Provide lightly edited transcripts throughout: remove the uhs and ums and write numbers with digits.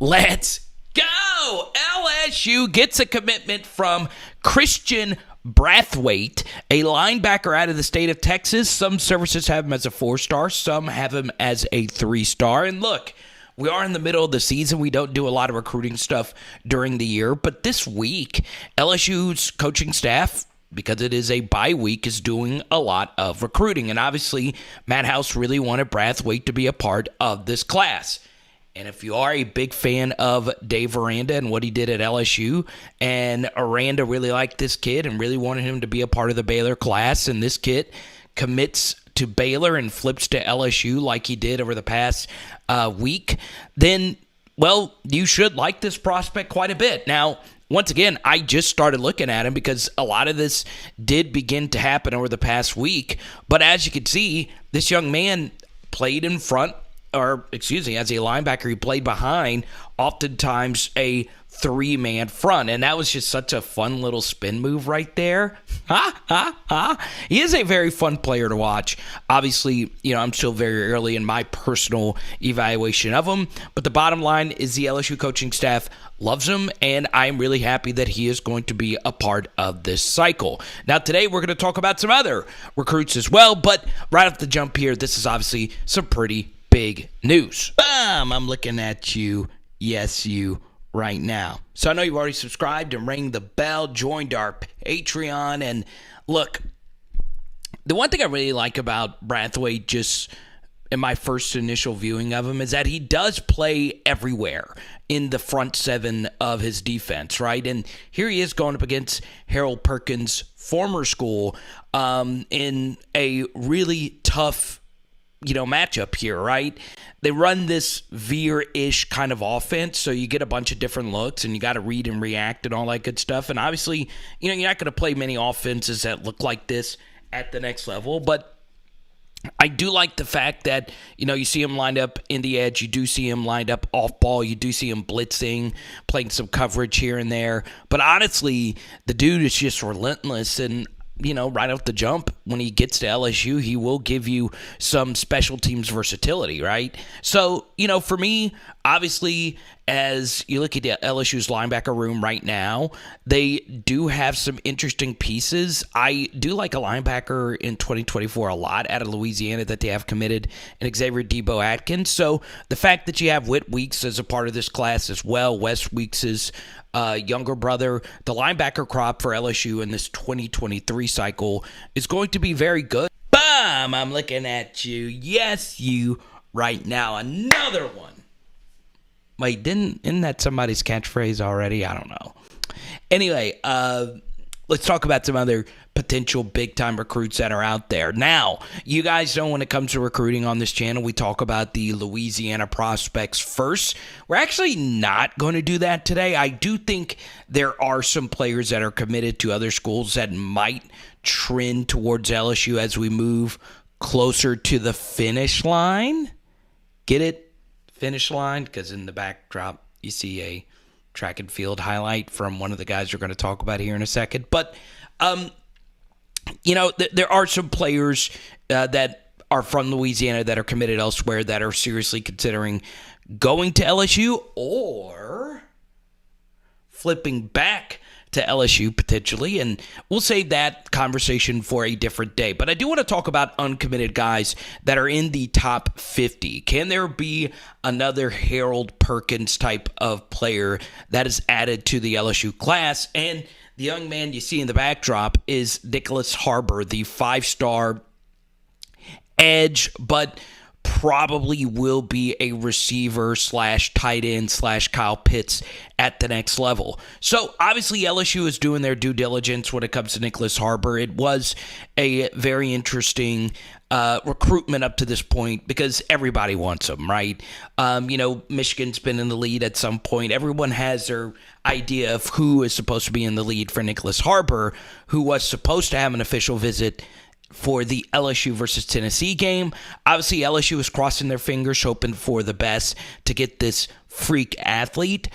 Let's go! LSU gets a commitment from Christian Brathwaite, a linebacker out of the state of Texas. Some services have him as a 4-star, some have him as a 3-star. And look, we are in the middle of the season. We don't do a lot of recruiting stuff during the year. But this week, LSU's coaching staff, because it is a bye week, is doing a lot of recruiting. And obviously, Matt House really wanted Brathwaite to be a part of this class. And if you are a big fan of Dave Aranda and what he did at LSU, and Aranda really liked this kid and really wanted him to be a part of the Baylor class, and this kid commits to Baylor and flips to LSU like he did over the past week, then, well, you should like this prospect quite a bit. Now, once again, I just started looking at him because a lot of this did begin to happen over the past week. But as you can see, this young man played in front, as a linebacker, he played behind, oftentimes a 3-man front. And that was just such a fun little spin move right there. He is a very fun player to watch. Obviously, I'm still very early in my personal evaluation of him. But the bottom line is the LSU coaching staff loves him, and I'm really happy that he is going to be a part of this cycle. Now, today we're going to talk about some other recruits as well. But right off the jump here, this is obviously some pretty big news. Bam! I'm looking at you. Yes, you right now. So I know you've already subscribed and rang the bell, joined our Patreon. And look, the one thing I really like about Brathwaite, just in my first initial viewing of him, is that he does play everywhere in the front seven of his defense, right? And here he is going up against Harold Perkins' former school in a really tough matchup here, right? They run this veer-ish kind of offense, so you get a bunch of different looks, and you got to read and react and all that good stuff. And obviously, you're not going to play many offenses that look like this at the next level, but I do like the fact that, you see him lined up in the edge. You do see him lined up off ball. You do see him blitzing, playing some coverage here and there. But honestly, the dude is just relentless, and right off the jump, when he gets to LSU, he will give you some special teams versatility, right? So, for me, obviously, as you look at LSU's linebacker room right now, they do have some interesting pieces. I do like a linebacker in 2024 a lot out of Louisiana that they have committed, and Xavier Debo Atkins. So the fact that you have Whit Weeks as a part of this class as well, Wes Weeks' younger brother, the linebacker crop for LSU in this 2023 cycle is going to be very good. Bam! I'm looking at you. Yes, you right now. Another one. Wait, isn't that somebody's catchphrase already? I don't know. Anyway, let's talk about some other potential big-time recruits that are out there. Now, you guys know when it comes to recruiting on this channel, we talk about the Louisiana prospects first. We're actually not going to do that today. I do think there are some players that are committed to other schools that might trend towards LSU as we move closer to the finish line. Get it? Finish line, because in the backdrop you see a track and field highlight from one of the guys we're going to talk about here in a second. But there are some players that are from Louisiana that are committed elsewhere that are seriously considering going to LSU or flipping back to LSU potentially, and we'll save that conversation for a different day. But I do want to talk about uncommitted guys that are in the top 50. Can there be another Harold Perkins type of player that is added to the LSU class? And the young man you see in the backdrop is Nyckoles Harbor, the 5-star edge, but probably will be a receiver / tight end / Kyle Pitts at the next level. So obviously LSU is doing their due diligence when it comes to Nyckoles Harbor. It was a very interesting recruitment up to this point because everybody wants him, right? Michigan's been in the lead at some point. Everyone has their idea of who is supposed to be in the lead for Nyckoles Harbor, who was supposed to have an official visit for the LSU versus Tennessee game. Obviously, LSU is crossing their fingers, hoping for the best to get this freak athlete.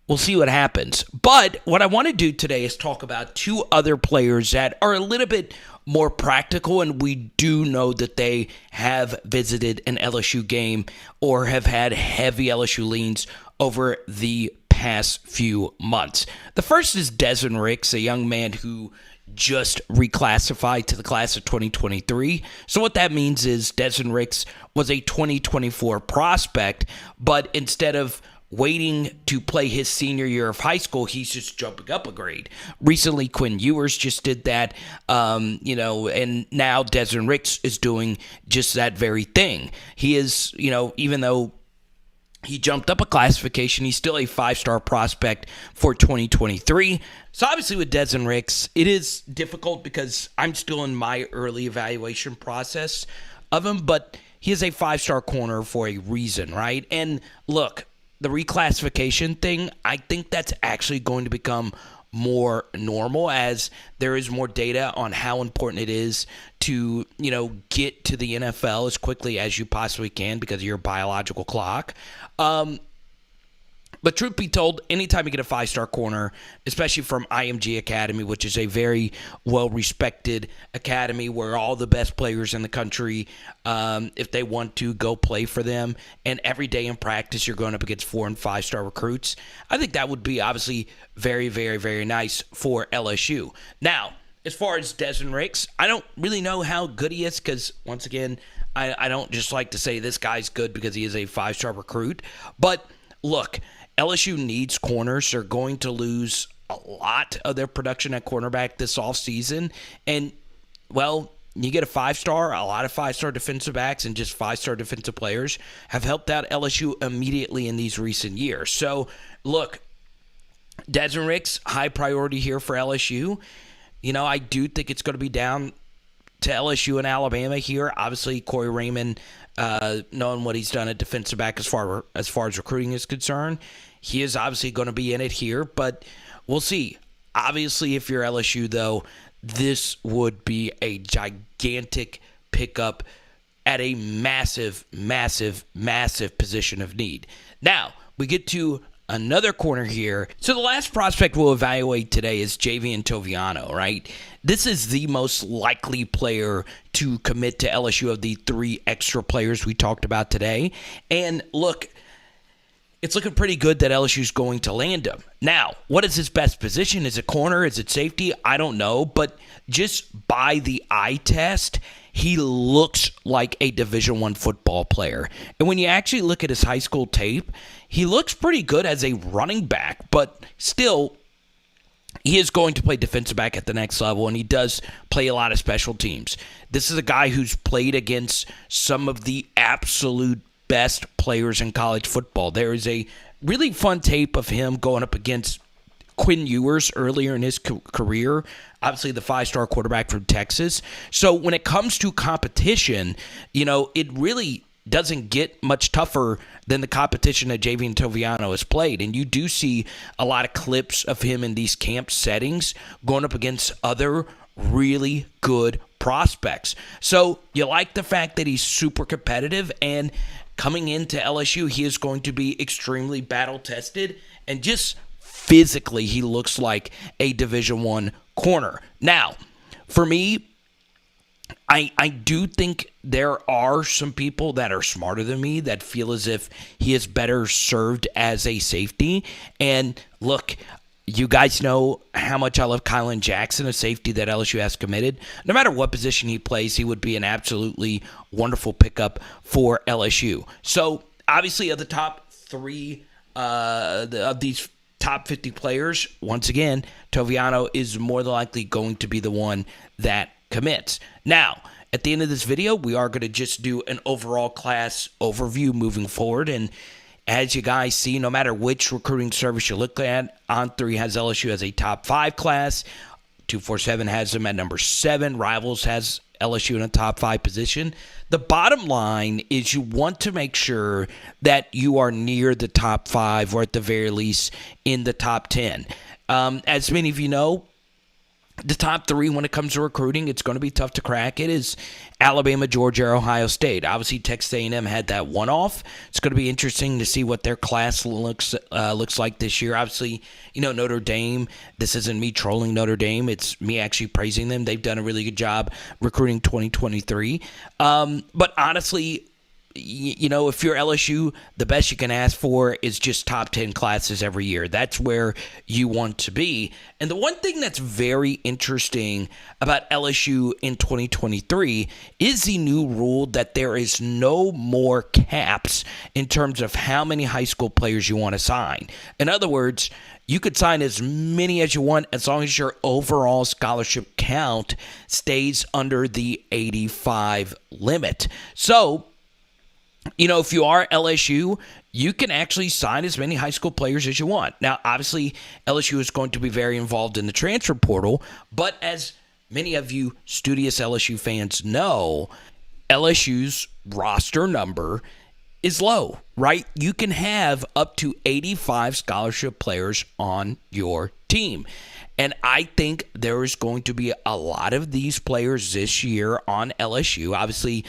We'll see what happens. But what I want to do today is talk about two other players that are a little bit more practical, and we do know that they have visited an LSU game or have had heavy LSU leans over the past few months. The first is Desmond Ricks, a young man who just reclassified to the class of 2023. So what that means is Desmond Ricks was a 2024 prospect, but instead of waiting to play his senior year of high school, he's just jumping up a grade. Recently, Quinn Ewers just did that, and now Desmond Ricks is doing just that very thing. He is, even though he jumped up a classification, he's still a 5-star prospect for 2023. So obviously with Desmond Ricks, it is difficult because I'm still in my early evaluation process of him, but he is a 5-star corner for a reason, right? And look, the reclassification thing, I think that's actually going to become more normal as there is more data on how important it is to, get to the NFL as quickly as you possibly can because of your biological clock. But truth be told, anytime you get a 5-star corner, especially from IMG Academy, which is a very well-respected academy where all the best players in the country, if they want to, go play for them, and every day in practice you're going up against 4- and 5-star recruits, I think that would be obviously very, very, very nice for LSU. Now, as far as Desmond Ricks, I don't really know how good he is because, once again, I don't just like to say this guy's good because he is a 5-star recruit. But, look, LSU needs corners. They're going to lose a lot of their production at cornerback this offseason. And, well, you get a 5-star, a lot of 5-star defensive backs and just 5-star defensive players have helped out LSU immediately in these recent years. So, look, Desmond Ricks, high priority here for LSU. I do think it's going to be down to LSU and Alabama here. Obviously, Corey Raymond, knowing what he's done at defensive back as far as recruiting is concerned, he is obviously going to be in it here, but we'll see. Obviously, if you're LSU, though, this would be a gigantic pickup at a massive, massive, massive position of need. Now, we get to another corner here. So the last prospect we'll evaluate today is Javien Toviano, right? This is the most likely player to commit to LSU of the 3 extra players we talked about today. And look, it's looking pretty good that LSU's going to land him. Now, what is his best position? Is it corner? Is it safety? I don't know. But just by the eye test, he looks like a Division I football player. And when you actually look at his high school tape, he looks pretty good as a running back, but still, he is going to play defensive back at the next level, and he does play a lot of special teams. This is a guy who's played against some of the absolute best players in college football. There is a really fun tape of him going up against Quinn Ewers earlier in his career, obviously the 5-star quarterback from Texas. So when it comes to competition, it really doesn't get much tougher than the competition that Javien Toviano has played. And you do see a lot of clips of him in these camp settings going up against other really good prospects. So you like the fact that he's super competitive, and coming into LSU, he is going to be extremely battle-tested, and just physically, he looks like a Division I corner. Now, for me, I do think there are some people that are smarter than me that feel as if he is better served as a safety. And look, you guys know how much I love Kylan Jackson, a safety that LSU has committed. No matter what position he plays, he would be an absolutely wonderful pickup for LSU. So, obviously, of the top 3 of these top 50 players, once again, Toviano is more than likely going to be the one that commits. Now, at the end of this video, we are going to just do an overall class overview moving forward. And as you guys see, no matter which recruiting service you look at, On3 has LSU as a top 5 class. 247 has them at number 7. Rivals has LSU in a top 5 position. The bottom line is you want to make sure that you are near the top 5, or at the very least in the top 10. As many of you know, the top 3 when it comes to recruiting, it's going to be tough to crack. It is Alabama, Georgia, Ohio State. Obviously, Texas A&M had that one-off. It's going to be interesting to see what their class looks like this year. Obviously, Notre Dame, this isn't me trolling Notre Dame. It's me actually praising them. They've done a really good job recruiting 2023. But honestly, if you're LSU, the best you can ask for is just top 10 classes every year. That's where you want to be. And the one thing that's very interesting about LSU in 2023 is the new rule that there is no more caps in terms of how many high school players you want to sign. In other words, you could sign as many as you want as long as your overall scholarship count stays under the 85 limit. So, if you are LSU, you can actually sign as many high school players as you want. Now, obviously, LSU is going to be very involved in the transfer portal, but as many of you studious LSU fans know, LSU's roster number is low, right? You can have up to 85 scholarship players on your team. And I think there is going to be a lot of these players this year on LSU. Obviously,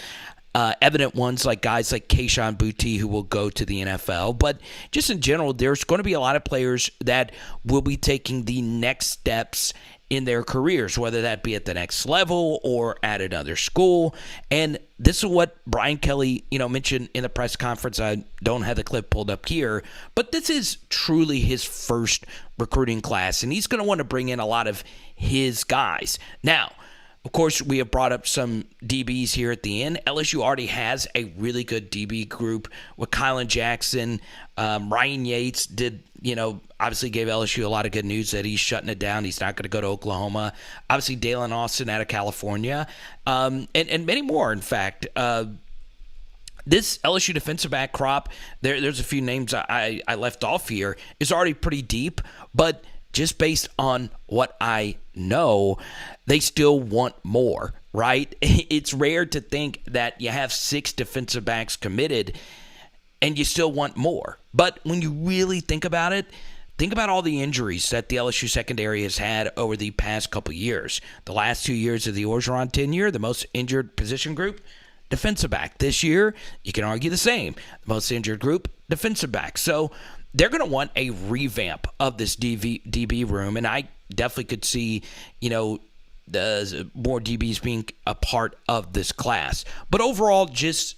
evident ones like guys like Kayshon Boutte who will go to the NFL. But just in general, there's going to be a lot of players that will be taking the next steps in their careers, whether that be at the next level or at another school. And this is what Brian Kelly, mentioned in the press conference. I don't have the clip pulled up here, but this is truly his first recruiting class, and he's going to want to bring in a lot of his guys. Now, of course, we have brought up some DBs here at the end. LSU already has a really good DB group with Kylan Jackson. Ryan Yates obviously gave LSU a lot of good news that he's shutting it down. He's not going to go to Oklahoma. Obviously, Dalen Austin out of California, and many more, in fact. This LSU defensive back crop, there's a few names I left off here, is already pretty deep, but just based on what I know, they still want more, right? It's rare to think that you have 6 defensive backs committed and you still want more. But when you really think about it, think about all the injuries that the LSU secondary has had over the past couple years. The last 2 years of the Orgeron tenure, the most injured position group, defensive back. This year, you can argue the same. The most injured group, defensive back. So they're going to want a revamp of this DB room, and I definitely could see, the more DBs being a part of this class. But overall, just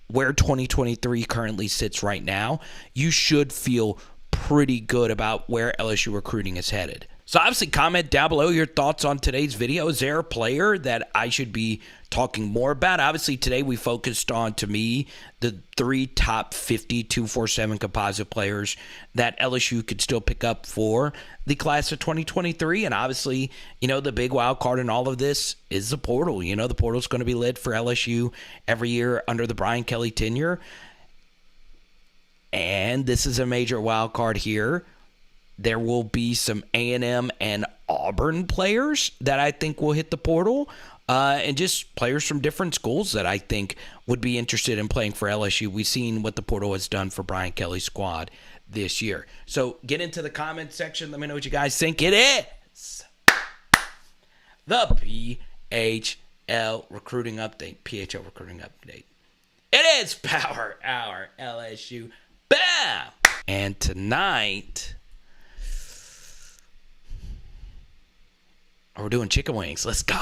where 2023 currently sits right now, you should feel pretty good about where LSU recruiting is headed. So obviously, comment down below your thoughts on today's video. Is there a player that I should be talking more about? Obviously, today we focused on, to me, the 3 top 50 247 composite players that LSU could still pick up for the class of 2023. And obviously, the big wild card in all of this is the portal. The portal is going to be lit for LSU every year under the Brian Kelly tenure. And this is a major wild card here. There will be some A&M and Auburn players that I think will hit the portal, and just players from different schools that I think would be interested in playing for LSU. We've seen what the portal has done for Brian Kelly's squad this year. So get into the comment section. Let me know what you guys think. It is the PHL Recruiting Update. PHL Recruiting Update. It is Power Hour LSU. Bam! And tonight, we're doing chicken wings. Let's go.